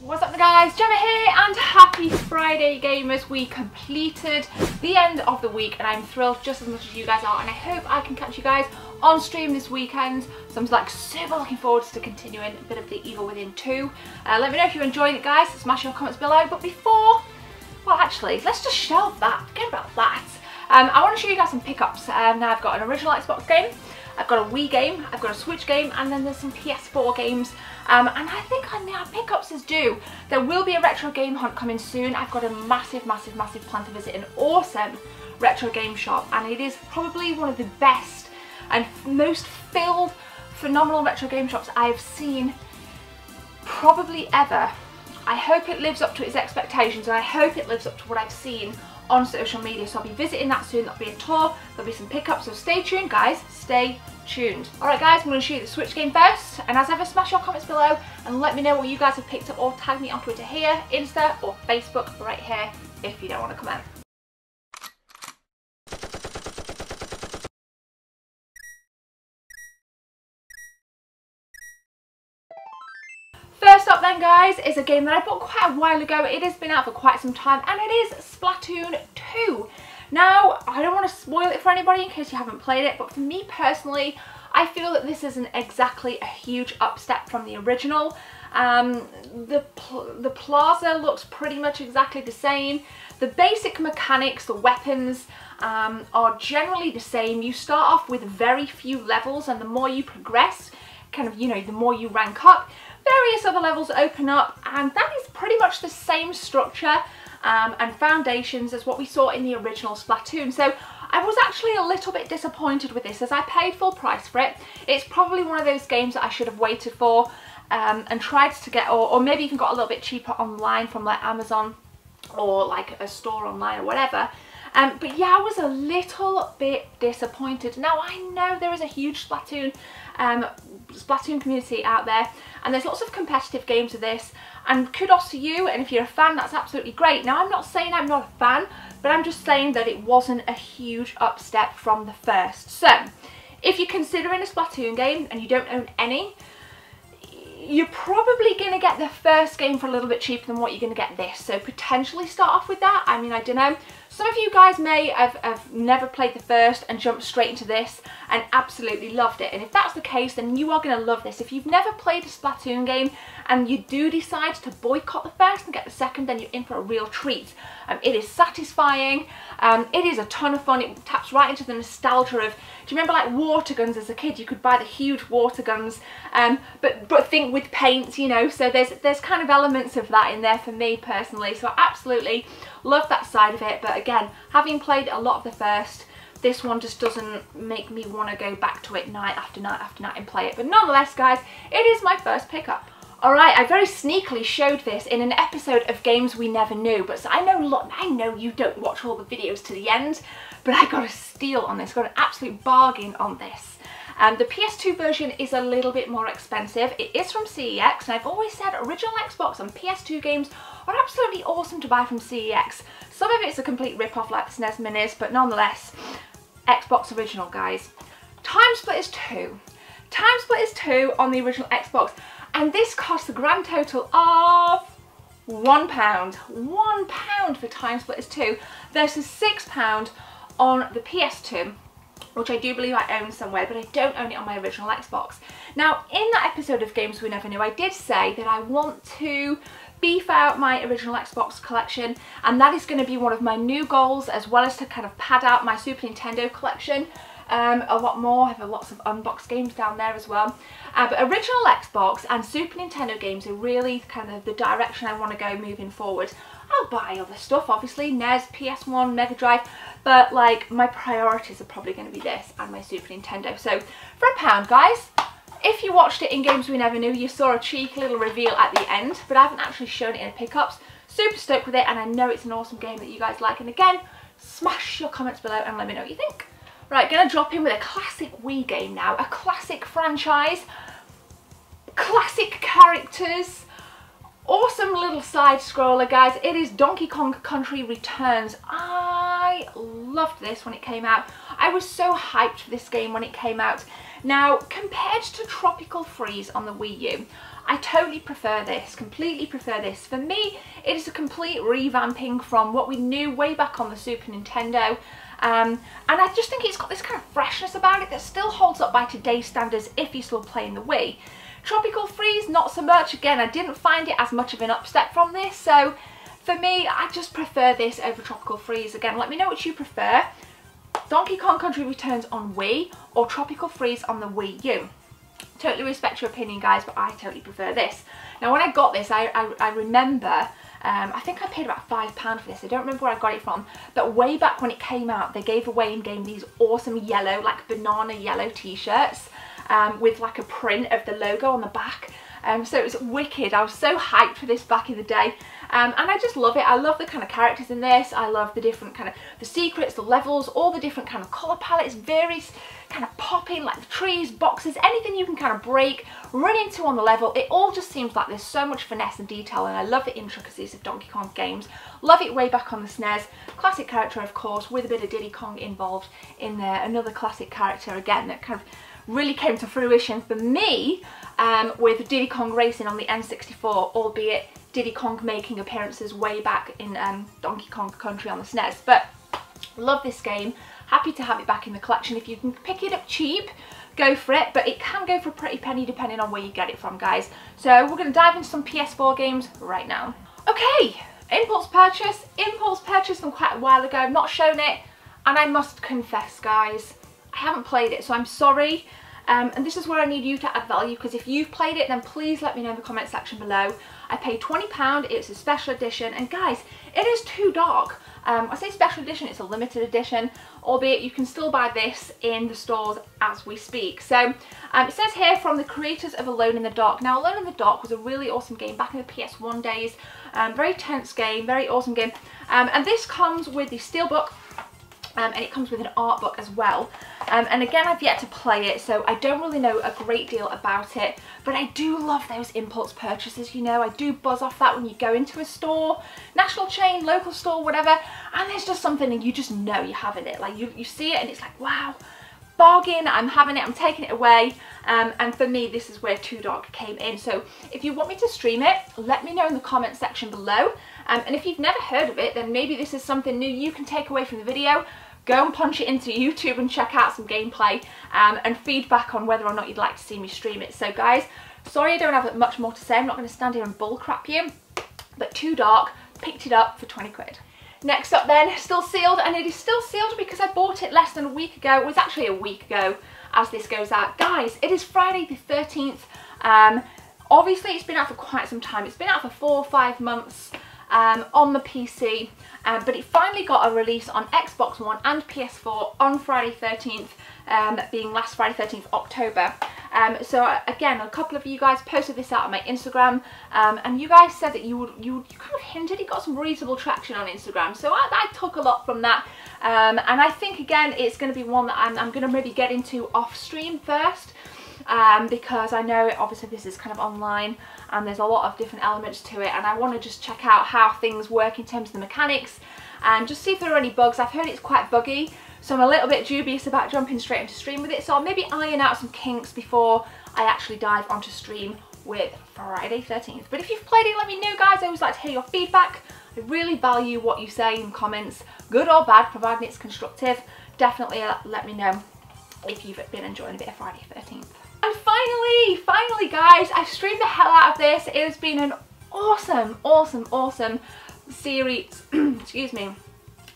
What's up guys, Gemma here and happy Friday gamers. We completed the end of the week and I'm thrilled just as much as you guys are, and I hope I can catch you guys on stream this weekend. So I'm like super looking forward to continuing a bit of the Evil Within 2. Let me know if you're enjoying it guys, smash your comments below, but before, well actually, let's just shelve that, forget about that. I want to show you guys some pickups. Now I've got an original Xbox game, I've got a Wii game, I've got a Switch game, and then there's some PS4 games. And I think on our pickups is due. There will be a retro game hunt coming soon. I've got a massive plan to visit an awesome retro game shop, and it is probably one of the best and most filled, phenomenal retro game shops I've seen probably ever. I hope it lives up to its expectations, and I hope it lives up to what I've seen on social media. So I'll be visiting that soon. That'll be a tour, there'll be some pickups, so stay tuned guys, stay tuned. Alright guys, I'm going to show you the Switch game first, and as ever, smash your comments below and let me know what you guys have picked up, or tag me on Twitter here, Insta or Facebook right here if you don't want to comment. First up then guys is a game that I bought quite a while ago. It has been out for quite some time and it is Splatoon 2. Now, I don't want to spoil it for anybody in case you haven't played it, but for me personally, I feel that this isn't exactly a huge upstep from the original. The plaza looks pretty much exactly the same. The basic mechanics, the weapons, are generally the same. You start off with very few levels, and the more you progress, kind of, you know, the more you rank up, various other levels open up, and that is pretty much the same structure and foundations as what we saw in the original Splatoon. So I was actually a little bit disappointed with this, as I paid full price for it. It's probably one of those games that I should have waited for and tried to get, or maybe even got a little bit cheaper online from like Amazon or like a store online or whatever. But yeah, I was a little bit disappointed. Now I know there is a huge Splatoon community out there, and there's lots of competitive games of this, and kudos to you, and if you're a fan, that's absolutely great. Now I'm not saying I'm not a fan, but I'm just saying that it wasn't a huge upstep from the first. So if you're considering a Splatoon game and you don't own any, you're probably going to get the first game for a little bit cheaper than what you're going to get this. So potentially start off with that. I mean, I don't know. Some of you guys may have never played the first and jumped straight into this and absolutely loved it. And if that's the case, then you are going to love this. If you've never played a Splatoon game and you do decide to boycott the first and get the second, then you're in for a real treat. It is satisfying. It is a ton of fun. It taps right into the nostalgia of, do you remember like water guns as a kid? You could buy the huge water guns, but think with paint, you know, so there's kind of elements of that in there for me personally. So I absolutely love that side of it, but again, having played a lot of the first, this one just doesn't make me want to go back to it night after night after night and play it. But nonetheless guys, it is my first pickup. Alright, I very sneakily showed this in an episode of Games We Never Knew, but so I know you don't watch all the videos to the end, but I got a steal on this, got an absolute bargain on this. The PS2 version is a little bit more expensive. It is from CEX, and I've always said original Xbox and PS2 games are absolutely awesome to buy from CEX. Some of it's a complete rip-off like the SNES Minis, but nonetheless, Xbox original guys. Timesplitters 2. Timesplitters 2 on the original Xbox, and this cost a grand total of £1. £1 for Timesplitters 2 versus £6 on the PS2, which I do believe I own somewhere, but I don't own it on my original Xbox. Now, in that episode of Games We Never Knew, I did say that I want to beef out my original Xbox collection, and that is going to be one of my new goals, as well as to kind of pad out my Super Nintendo collection a lot more. I have lots of unboxed games down there as well. But original Xbox and Super Nintendo games are really kind of the direction I want to go moving forward. I'll buy other stuff, obviously, NES, PS1, Mega Drive, but like my priorities are probably going to be this and my Super Nintendo. So for £1 guys, if you watched it in Games We Never Knew, you saw a cheeky little reveal at the end, but I haven't actually shown it in the pickups. Super stoked with it, and I know it's an awesome game that you guys like. And again, smash your comments below and let me know what you think. Right, gonna drop in with a classic Wii game now, a classic franchise, classic characters, awesome little side scroller guys. It is Donkey Kong Country Returns. I loved this when it came out. I was so hyped for this game when it came out. Now, compared to Tropical Freeze on the Wii U, I totally prefer this, completely prefer this. For me, it is a complete revamping from what we knew way back on the Super Nintendo. And I just think it's got this kind of freshness about it that still holds up by today's standards if you're still playing the Wii. Tropical Freeze, not so much. Again, I didn't find it as much of an upstep from this, so for me, I just prefer this over Tropical Freeze. Again, let me know what you prefer. Donkey Kong Country Returns on Wii or Tropical Freeze on the Wii U. Totally respect your opinion, guys, but I totally prefer this. Now, when I got this, I remember, I think I paid about £5 for this. I don't remember where I got it from, but way back when it came out, they gave away in-game these awesome yellow, like banana yellow t-shirts with like a print of the logo on the back. So it was wicked. I was so hyped for this back in the day. And I just love it. I love the kind of characters in this. I love the different kind of, the secrets, the levels, all the different kind of colour palettes, various kind of popping, like the trees, boxes, anything you can kind of break, run into on the level. It all just seems like there's so much finesse and detail, and I love the intricacies of Donkey Kong games. Love it way back on the SNES. Classic character, of course, with a bit of Diddy Kong involved in there. Another classic character, again, that kind of really came to fruition for me with Diddy Kong Racing on the N64, albeit Diddy Kong making appearances way back in Donkey Kong Country on the SNES. But love this game. Happy to have it back in the collection. If you can pick it up cheap, go for it, but it can go for a pretty penny depending on where you get it from, guys. So we're going to dive into some PS4 games right now. Okay, impulse purchase from quite a while ago. I've not shown it, and I must confess, guys, I haven't played it, so I'm sorry. And this is where I need you to add value, because if you've played it, then please let me know in the comment section below. I paid £20, it's a special edition, and guys, it is too dark. I say special edition, it's a limited edition, albeit you can still buy this in the stores as we speak. So it says here, from the creators of Alone in the Dark. Now, Alone in the Dark was a really awesome game back in the PS1 days. Very tense game, very awesome game. And this comes with the steelbook. And it comes with an art book as well. And again, I've yet to play it, so I don't really know a great deal about it. But I do love those impulse purchases, you know. I do buzz off that when you go into a store, national chain, local store, whatever, and there's just something and you just know you're having it. Like, you see it and it's like, wow, bargain, I'm having it, I'm taking it away. And for me, this is where Too Dark came in. So if you want me to stream it, let me know in the comment section below. And if you've never heard of it, then maybe this is something new you can take away from the video. Go and punch it into YouTube and check out some gameplay and feedback on whether or not you'd like to see me stream it. So guys, sorry I don't have much more to say. I'm not going to stand here and bullcrap you. But Too Dark, picked it up for 20 quid. Next up then, still sealed, and it is still sealed because I bought it less than a week ago. It was actually a week ago as this goes out. Guys, it is Friday the 13th. Obviously it's been out for quite some time. It's been out for 4 or 5 months. On the PC, but it finally got a release on Xbox One and PS4 on Friday 13th, being last Friday 13th October. So again, a couple of you guys posted this out on my Instagram, and you guys said that you kind of hinted it got some reasonable traction on Instagram, so I took a lot from that, and I think again it's going to be one that I'm going to maybe get into off stream first. Because I know obviously this is kind of online and there's a lot of different elements to it, and I want to just check out how things work in terms of the mechanics and just see if there are any bugs. I've heard it's quite buggy, so I'm a little bit dubious about jumping straight into stream with it, so I'll maybe iron out some kinks before I actually dive onto stream with Friday 13th. But if you've played it, let me know, guys. I always like to hear your feedback. I really value what you say in comments, good or bad, providing it's constructive. Definitely let me know if you've been enjoying a bit of Friday 13th. And finally guys, I've streamed the hell out of this. It has been an awesome series. Excuse me.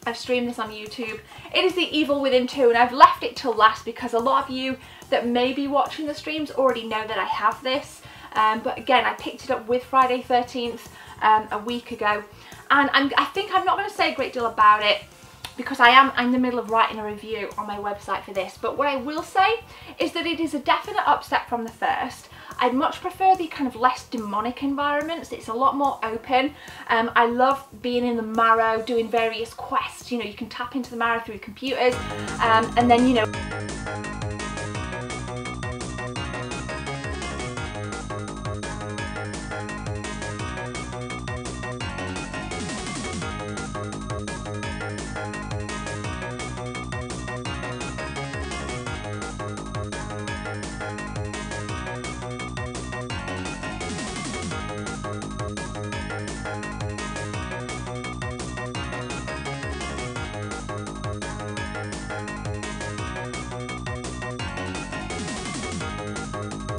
I've streamed this on YouTube. It is The Evil Within 2, and I've left it till last because a lot of you that may be watching the streams already know that I have this. But again, I picked it up with Friday 13th a week ago, and I think I'm not going to say a great deal about it, because I'm in the middle of writing a review on my website for this. But what I will say is that it is a definite upstep from the first. I much prefer the kind of less demonic environments. It's a lot more open. I love being in the Marrow, doing various quests. You know, you can tap into the Marrow through computers, and then, you know, bye.